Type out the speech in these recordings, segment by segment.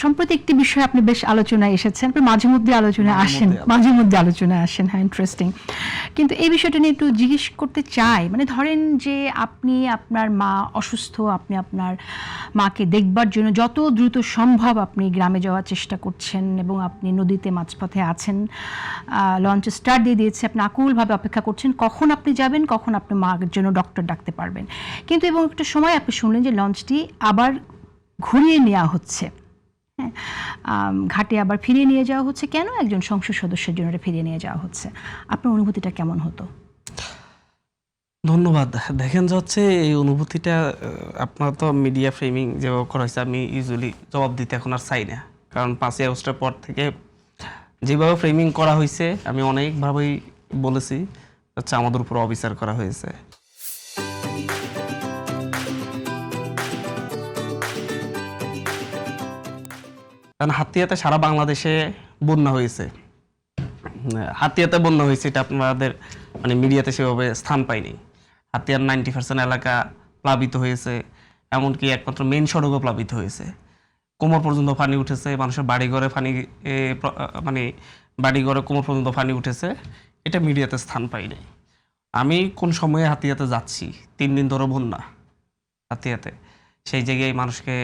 সম্প্রতি একটি বিষয়ে আপনি বেশ আলোচনায় এসেছেন, আপনি মাঝে মধ্যে আলোচনায় আসেন, হ্যাঁ, ইন্টারেস্টিং। কিন্তু এই বিষয়টা নিয়ে একটু জিজ্ঞেস করতে চাই, মানে ধরেন যে আপনি আপনার মা অসুস্থ, আপনি আপনার মাকে দেখবার জন্য যত দ্রুত সম্ভব আপনি গ্রামে যাওয়ার চেষ্টা করছেন এবং আপনি নদীতে মাঝপথে আছেন, লঞ্চ স্টার্ট দিয়ে দিয়েছে, আপনি আকুলভাবে অপেক্ষা করছেন কখন আপনি যাবেন, কখন আপনি মার জন্য ডক্টর ডাকতে পারবেন। কিন্তু এবং একটা সময় আপনি শুনলেন যে লঞ্চটি আবার ঘুরিয়ে নেওয়া হচ্ছে, হ্যাঁ, ঘাটে আবার ফিরিয়ে নিয়ে যাওয়া হচ্ছে। কেন? একজন সংসদ সদস্যের জন্য এটা ফিরিয়ে নিয়ে যাওয়া হচ্ছে। আপনার অনুভূতিটা কেমন হতো? ধন্যবাদ। দেখেন যে হচ্ছে এই অনুভূতিটা আপনার তো মিডিয়া ফ্রেমিং যেভাবে করা হয়েছে, আমি ইউজুয়ালি জবাব দিতে এখন আর চাই না। কারণ 5ই আগস্টের পর থেকে যেভাবে ফ্রেমিং করা হয়েছে আমি অনেকভাবেই বলেছি হচ্ছে আমাদের উপর অবিচার করা হয়েছে। কারণ হাতিয়াতে সারা বাংলাদেশে বন্যা হয়েছে, হাতিয়াতে বন্যা হয়েছে, এটা আপনাদের মানে মিডিয়াতে সেভাবে স্থান পায়নি। হাতিয়ার 90% এলাকা প্লাবিত হয়েছে, এমনকি একমাত্র মেইন সড়কও প্লাবিত হয়েছে, কোমর পর্যন্ত পানি উঠেছে, মানুষের বাড়িঘরে পানি মানে বাড়িঘরে কোমর পর্যন্ত পানি উঠেছে, এটা মিডিয়াতে স্থান পায়নি। আমি কোন সময়ে হাতিয়াতে যাচ্ছি, 3 দিন ধরে বন্যা হাতিয়াতে, সেই জায়গায় মানুষকে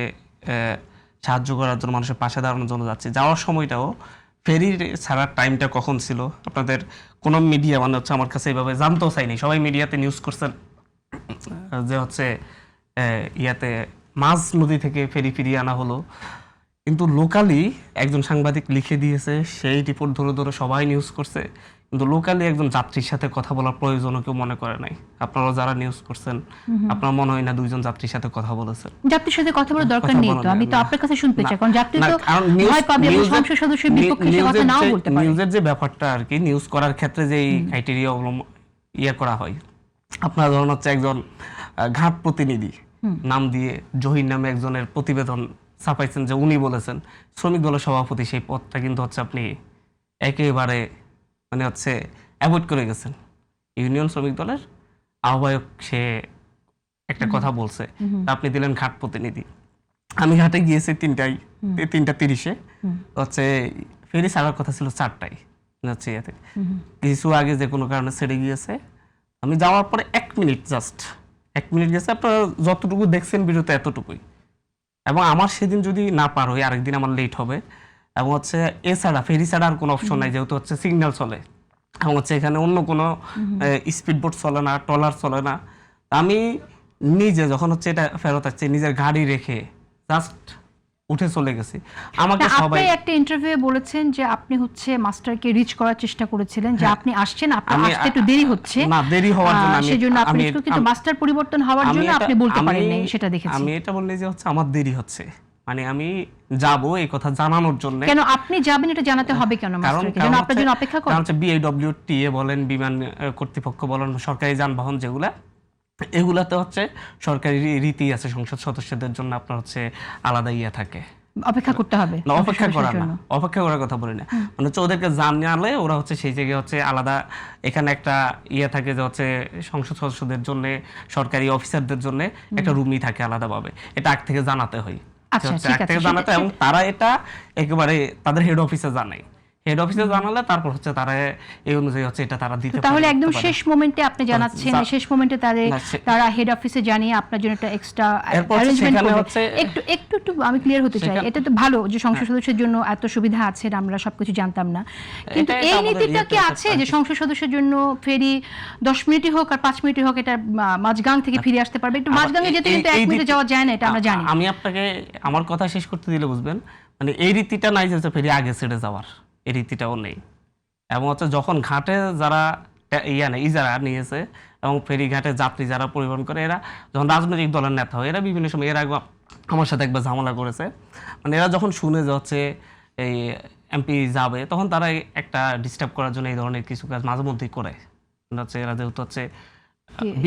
সাহায্য করার জন্য, মানুষের পাশে দাঁড়ানোর জন্য যাচ্ছি। যাওয়ার সময়টাও ফেরি ছাড়ার টাইমটা কখন ছিল আপনাদের কোনো মিডিয়া মানে হচ্ছে আমার কাছে এইভাবে জানতেও চাইনি। সবাই মিডিয়াতে নিউজ করছেন যে হচ্ছে ইয়াতে মাঝ নদী থেকে ফেরি ফিরিয়ে আনা হলো, কিন্তু লোকালি একজন সাংবাদিক লিখে দিয়েছে, সেই রিপোর্ট ধরে ধরে সবাই নিউজ করছে, কিন্তু লোকালি একজন যাত্রীর সাথে কথা বলার প্রয়োজনও কেউ মনে করে নাই। আপনারা যারা নিউজ করছেন আপনার মনে হয় না 2জন যাত্রীর সাথে কথা বলেছেন? যাত্রীর সাথে কথা বলার দরকার নেই তো, আমি তো আপনার কাছে শুনতে চাই, কারণ যাত্রী তো ভয় পাবে এবং সংসদ সদস্যের বিপক্ষে সে কথা নাও বলতে পারে। নিউজের যে ব্যাপারটা আর কি, নিউজ করার ক্ষেত্রে যে ক্রাইটেরিয়া ইয়ে করা হয়, আপনার ধরুন হচ্ছে একজন ঘাট প্রতিনিধি নাম দিয়ে জহির নামে একজনের প্রতিবেদন ছাপাইছেন যে উনি বলেছেন শ্রমিক দলের সভাপতি, সেই পদটা কিন্তু হচ্ছে আপনি একেবারে মানে হচ্ছে অ্যাভয়েড করে গেছেন। ইউনিয়ন শ্রমিক দলের আহ্বায়ক সে একটা কথা বলছে, আপনি দিলেন ঘাট প্রতিনিধি। আমি ঘাটে গিয়েছি 3:30-এ, হচ্ছে ফেরি ছাড়ার কথা ছিল 4টায়, হচ্ছে কিছু আগে যে কোনো কারণে ছেড়ে গিয়েছে। আমি যাওয়ার পরে 1 মিনিট, জাস্ট 1 মিনিট গেছে, আপনারা যতটুকু দেখছেন ভিডিওতে এতটুকুই। এবং আমার সেদিন যদি না পার হই আরেকদিন আমার লেট হবে, এবং হচ্ছে এছাড়া ফেরি ছাড়া আর কোনো অপশন নাই, যেহেতু হচ্ছে সিগন্যাল চলে এবং হচ্ছে এখানে অন্য কোনো স্পিড বোট চলে না, ট্রলার চলে না। আমি নিজে যখন হচ্ছে এটা ফেরত আসছে নিজের গাড়ি রেখে জাস্ট উঠে চলে গেছি। আমাকে সবাই একটা ইন্টারভিউয়ে বলেছেন যে আপনি হচ্ছে মাস্টারকে রিচ করার চেষ্টা করেছিলেন, যে আপনি আসছেন, আপনার আসতে একটু দেরি হচ্ছে, না দেরি হওয়ার জন্য সেজন্য আপনি কিন্তু মাস্টার পরিবর্তন হওয়ার জন্য আপনি বলতে পারেননি, সেটা দেখেছি। আমি এটা বললে যে হচ্ছে আমার দেরি হচ্ছে, মানে আমি যাব এই কথা জানানোর জন্য। কেন আপনি যাবেন এটা জানাতে হবে কেন মাস্টারকে? যেন আপনার জন্য অপেক্ষা করে। কারণ হচ্ছে BIWTA বলেন, বিমান কর্তৃপক্ষ বলেন, সরকারি যানবাহন যেগুলা, এগুলাতে হচ্ছে সরকারি রীতি আছে, সংসদ সদস্যদের জন্য আপনার হচ্ছে আলাদা ইয়ে থাকে, অপেক্ষা করতে হবে। না অপেক্ষা করা না, অপেক্ষা করার কথা বলি না, মানে হচ্ছে ওদেরকে জানালে ওরা হচ্ছে সেই জায়গায় হচ্ছে আলাদা, এখানে একটা ইয়ে থাকে যে হচ্ছে সংসদ সদস্যদের জন্য, সরকারি অফিসারদের জন্য একটা রুমই থাকে আলাদাভাবে, এটা আগ থেকে জানাতে হয়। জানাতে, এবং তারা এটা একেবারে তাদের হেড অফিসে জানায়, হেড অফিসে জানালে তারপর হচ্ছে তারা এই অনুযায়ী হচ্ছে এটা তারা দিতে পারে। তাহলে একদম শেষ মোমেন্টে আপনি জানাচ্ছেন, শেষ মোমেন্টে তারা হেড অফিসে জানিয়ে আপনার জন্য একটা এক্সট্রা অ্যারেঞ্জমেন্ট করবে। একটু আমি ক্লিয়ার হতে চাই, এটা তো ভালো যে সংসদ সদস্যের জন্য এত সুবিধা আছে, আমরা সবকিছু জানতাম না, কিন্তু এই নীতিটা কি আছে যে সংসদ সদস্যের জন্য ফেরি 10 মিনিটই হোক আর 5 মিনিটই হোক এটা মাঝগাং থেকে ফিরে আসতে পারবে? একটু মাঝগাঙে যেতে কিন্তু 1 মিনিটে যাওয়া যায় না, এটা আমরা জানি। আমি আপনাকে আমার কথা শেষ করতে দিলে বুঝবেন, মানে এই রীতিটা নাই যে ফেরি আগে ছেড়ে যাওয়ার, এই রীতিটাও নেই। এবং হচ্ছে যখন ঘাটে যারা ইজারা নিয়েছে এবং ফেরি ঘাটে যাত্রী যারা পরিবহন করে, এরা যখন রাজনৈতিক দলের নেতা হয়, এরা বিভিন্ন সময় এর আগে আমার সাথে একবার ঝামেলা করেছে, মানে এরা যখন শুনে যে হচ্ছে এই এমপি যাবে, তখন তারা একটা ডিস্টার্ব করার জন্য এই ধরনের কিছু কাজ মাঝে মধ্যেই করে। হচ্ছে এরা যেহেতু হচ্ছে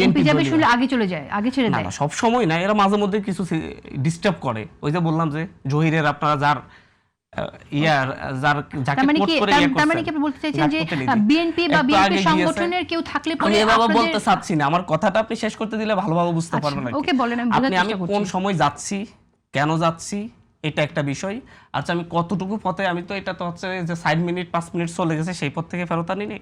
এমপি যাবে শুনলে আগে চলে যায়, আগে ছেড়ে দেয়, না সব সময় না, এরা মাঝে মধ্যে কিছু ডিস্টার্ব করে। ওই যে বললাম যে জহিরের আপনারা যার বলতে চাচ্ছি না, আমার কথাটা আপনি শেষ করতে দিলে ভালোভাবে বুঝতে পারবেন না। আমি কোন সময় যাচ্ছি, কেন যাচ্ছি, এটা একটা বিষয়, আচ্ছা আমি কতটুকু পথে, আমি তো এটা তো হচ্ছে যে 60 মিনিট 5 মিনিট চলে গেছে সেই পথ থেকে ফেরত আনি নেই,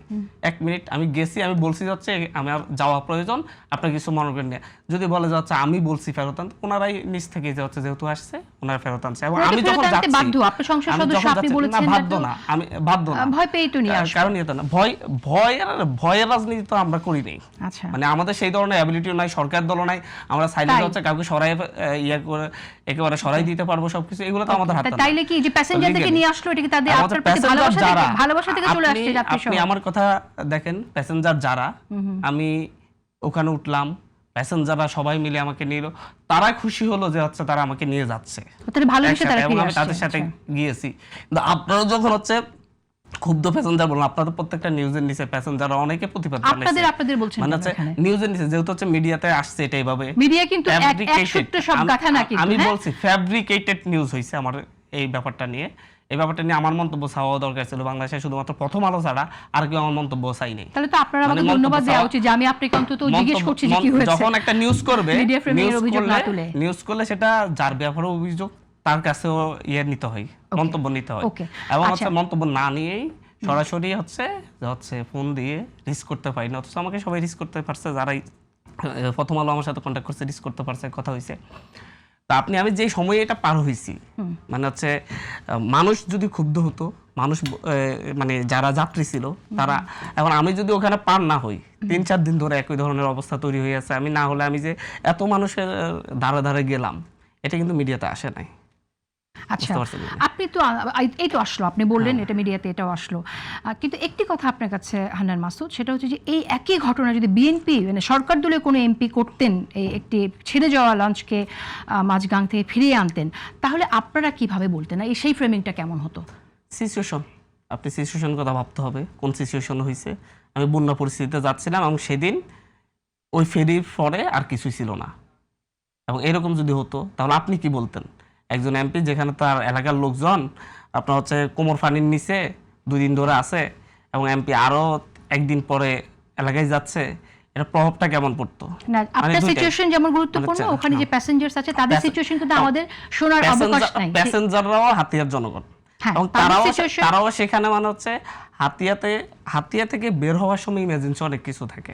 1 মিনিট আমি গেছি, আমি বলছি যাচ্ছে আমার যাওয়া প্রয়োজন, আপনার কিছু মনে করেন না। যদি বলে যে হচ্ছে আমি বলছি ফেরত আনতে, ওনারাই নিচ থেকে যে হচ্ছে যেহেতু আসছে ওনারা ফেরত আনছে। এবং আমি যখন যাচ্ছি বাধ্য, আপনি সংসদ সদস্য, আপনি বলেছেন না বাধ্য না, আমি বাধ্য না, ভয় পেয়ে তো নিয়ে আসবে। কারণ এটা না, ভয়ের রাজনীতি তো আমরা করি নাই। আচ্ছা, মানে আমাদের সেই ধরনের অ্যাবিলিটিও নাই, সরকার দল নাই, আমরা সাইলেন্ট হচ্ছে কাউকে সরাই ইয়া করে একেবারে সরাই দিতে পারবো সবকিছু, এগুলো তো আমাদের হাতে না। তাইলে কি যে প্যাসেঞ্জারদেরকে নিয়ে আসলো, এটা কি তাদের আপনার প্রতি ভালোবাসা থেকে চলে আসছে যাত্রী সহ? আপনি আমার কথা দেখেন, প্যাসেঞ্জার যারা, আমি ওখানে উঠলাম, প্যাসেঞ্জাররা সবাই মিলে আমাকে নিল, তারা খুশি হলো যে হচ্ছে তারা আমাকে নিয়ে যাচ্ছে, তাহলে ভালোবেসে তারা এবং ফিরে আমি আসছে। তাদের সাথে গিয়েছি। কিন্তু আপনারা যখন হচ্ছে ক্ষুব্ধ প্যাসেঞ্জার বলুন, আপনাদের প্রত্যেকটা নিউজের নিচে প্যাসেঞ্জাররা অনেকে প্রতিবাদ জানাইছে, আপনাদের বলছেন মানে হচ্ছে নিউজের নিচে, যেহেতু হচ্ছে মিডিয়াতে আসছে এটা এইভাবে, মিডিয়া কিন্তু এক সূত্রে সব কথা না, কিন্তু আমি বলছি ফ্যাব্রিকেটেড নিউজ হইছে আমার এই ব্যাপারটা নিয়ে। এই ব্যাপারটা নিয়ে আমার মন্তব্য চাওয়া দরকার ছিল, বাংলাদেশে শুধুমাত্র প্রথম আলো ছাড়া আর কেউ আমার মন্তব্য চাই নাই। তাহলে তো আপনারা আমাকে ধন্যবাদ দেওয়া উচিত যে আমি আপনাকে অন্তত জিজ্ঞেস করছি যে কি হয়েছে। যখন একটা নিউজ করবে, নিউজ করলে সেটা যার ব্যাপারে অভিযোগ তার কাছেও নিতে হয়, মন্তব্য নিতে হয়, এবং হচ্ছে মন্তব্য না নিয়েই সরাসরি হচ্ছে ফোন দিয়ে রিস্ক করতে পারি না। অথচ আমাকে সবাই রিস্ক করতে পারছে, যারাই প্রথম আলো আমার সাথে কন্ট্যাক্ট করছে রিস্ক করতে পারছে, কথা হয়েছে। তা আপনি আমি যে সময়ে এটা পার হয়েছি, মানে হচ্ছে মানুষ যদি ক্ষুব্ধ হতো, মানুষ মানে যারা যাত্রী ছিল তারা, এখন আমি যদি ওখানে পার না হই, 3-4 দিন ধরে একই ধরনের অবস্থা তৈরি হয়ে আছে, আমি না হলে আমি যে এত মানুষের ধারে ধারে গেলাম, এটা কিন্তু মিডিয়াতে আসে নাই। আচ্ছা, আপনি তো এই তো আসলো, আপনি বললেন এটা মিডিয়াতে এটাও আসলো, কিন্তু একটি কথা আপনার কাছে হান্নান মাসুদ, সেটা হচ্ছে যে এই একই ঘটনা যদি বিএনপি মানে সরকার দলের কোনো এমপি করতেন, এই একটি ছেড়ে যাওয়া লঞ্চকে মাঝগাং থেকে ফিরিয়ে আনতেন, তাহলে আপনারা কিভাবে বলতেন? এই সেই ফ্রেমিংটা কেমন হতো? সিচুয়েশন, আপনি সিচুয়েশন কথা ভাবতে হবে, কোন সিচুয়েশন হয়েছে। আমি বন্যা পরিস্থিতিতে যাচ্ছিলাম এবং সেদিন ওই ফেরির পরে আর কিছুই ছিল না, এবং এরকম যদি হতো তাহলে আপনি কি বলতেন? একজন এমপি যেখানে তার এলাকার লোকজন আপনার হচ্ছে কোমর ফানির নিচে 2 দিন ধরে আছে, এবং এমপি আরো একদিন পরে এলাকায় যাচ্ছে, এটা প্রভাবটা কেমন পড়তো? না, আপনার সিচুয়েশন যেমন গুরুত্বপূর্ণ, ওখানে যে প্যাসেঞ্জারস আছে তাদের সিচুয়েশন কিন্তু আমাদের শোনার অবকাশ নাই। প্যাসেঞ্জাররাও হাতিয়ার জনগণ, এবং তারাও সেখানে মানে হচ্ছে হাতিয়া থেকে বের হওয়ার সময় ইমার্জেন্সি অনেক কিছু থাকে।